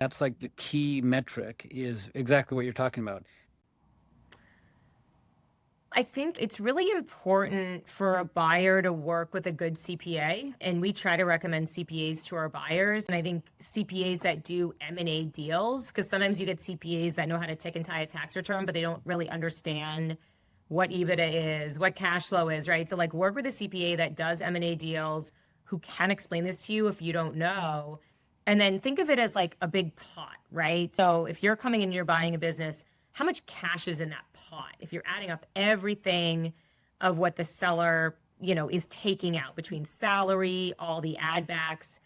That's like the key metric is exactly what you're talking about. I think it's really important for a buyer to work with a good CPA, and we try to recommend CPAs to our buyers. And I think CPAs that do M&A deals, because sometimes you get CPAs that know how to tick and tie a tax return, but they don't really understand what EBITDA is, what cash flow is, right? So like work with a CPA that does M&A deals who can explain this to you if you don't know. And then think of it as like a big pot, right? So if you're coming in and you're buying a business, how much cash is in that pot? If you're adding up everything of what the seller, is taking out between salary, all the add backs,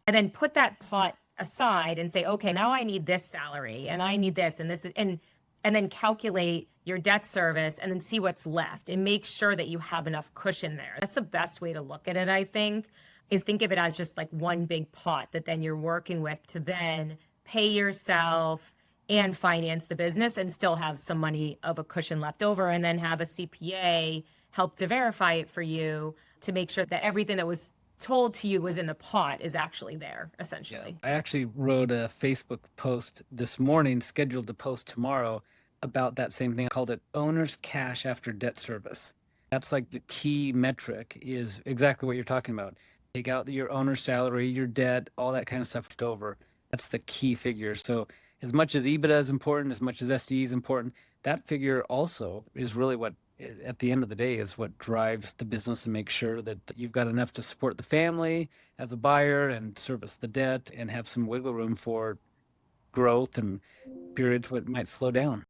and then put that pot aside and say, okay, now I need this salary and I need this and this and then calculate your debt service and then see what's left and make sure that you have enough cushion there. That's the best way to look at it, I think, is think of it as just like one big pot that then you're working with to then pay yourself and finance the business and still have some money of a cushion left over and then have a CPA help to verify it for you to make sure that everything that was told to you was in the pot is actually there, Yeah. essentially. I actually wrote a Facebook post this morning, scheduled to post tomorrow, about that same thing. I called it owner's cash after debt service. That's like the key metric is exactly what you're talking about. Take out your owner's salary, your debt, all that kind of stuff left over. That's the key figure. So as much as EBITDA is important, as much as SDE is important, that figure also is really what at the end of the day is what drives the business and makes sure that you've got enough to support the family as a buyer and service the debt and have some wiggle room for growth and periods what might slow down.